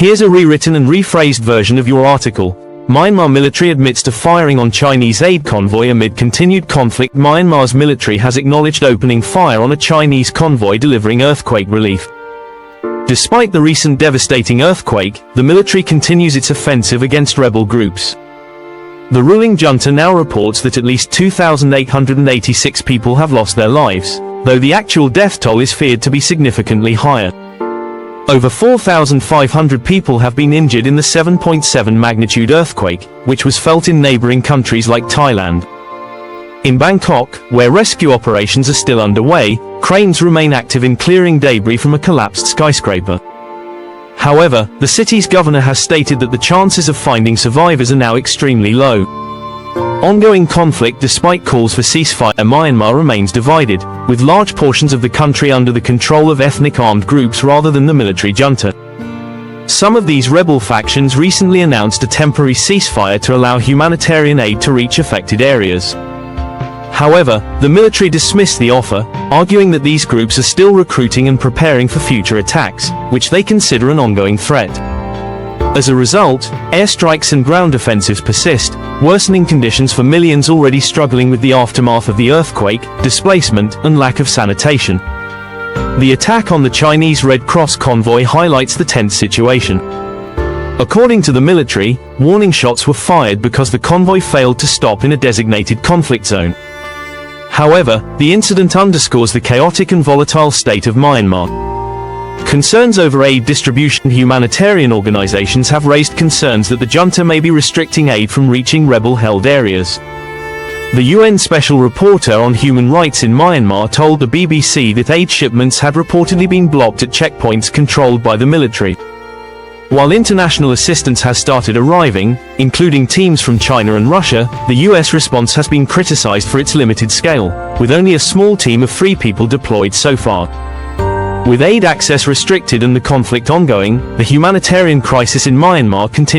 Here's a rewritten and rephrased version of your article. Myanmar military admits to firing on Chinese aid convoy amid continued conflict. Myanmar's military has acknowledged opening fire on a Chinese convoy delivering earthquake relief. Despite the recent devastating earthquake, the military continues its offensive against rebel groups. The ruling junta now reports that at least 2,886 people have lost their lives, though the actual death toll is feared to be significantly higher. Over 4,500 people have been injured in the 7.7 magnitude earthquake, which was felt in neighboring countries like Thailand. In Bangkok, where rescue operations are still underway, cranes remain active in clearing debris from a collapsed skyscraper. However, the city's governor has stated that the chances of finding survivors are now extremely low. Ongoing conflict. Despite calls for ceasefire, Myanmar remains divided, with large portions of the country under the control of ethnic armed groups rather than the military junta. Some of these rebel factions recently announced a temporary ceasefire to allow humanitarian aid to reach affected areas. However, the military dismissed the offer, arguing that these groups are still recruiting and preparing for future attacks, which they consider an ongoing threat. As a result, airstrikes and ground offensives persist, worsening conditions for millions already struggling with the aftermath of the earthquake, displacement, and lack of sanitation. The attack on the Chinese Red Cross convoy highlights the tense situation. According to the military, warning shots were fired because the convoy failed to stop in a designated conflict zone. However, the incident underscores the chaotic and volatile state of Myanmar. Concerns over aid distribution. Humanitarian organizations have raised concerns that the junta may be restricting aid from reaching rebel-held areas. The UN Special Rapporteur on Human Rights in Myanmar told the BBC that aid shipments had reportedly been blocked at checkpoints controlled by the military. While international assistance has started arriving, including teams from China and Russia, the US response has been criticized for its limited scale, with only a small team of 3 people deployed so far. With aid access restricted and the conflict ongoing, the humanitarian crisis in Myanmar continues.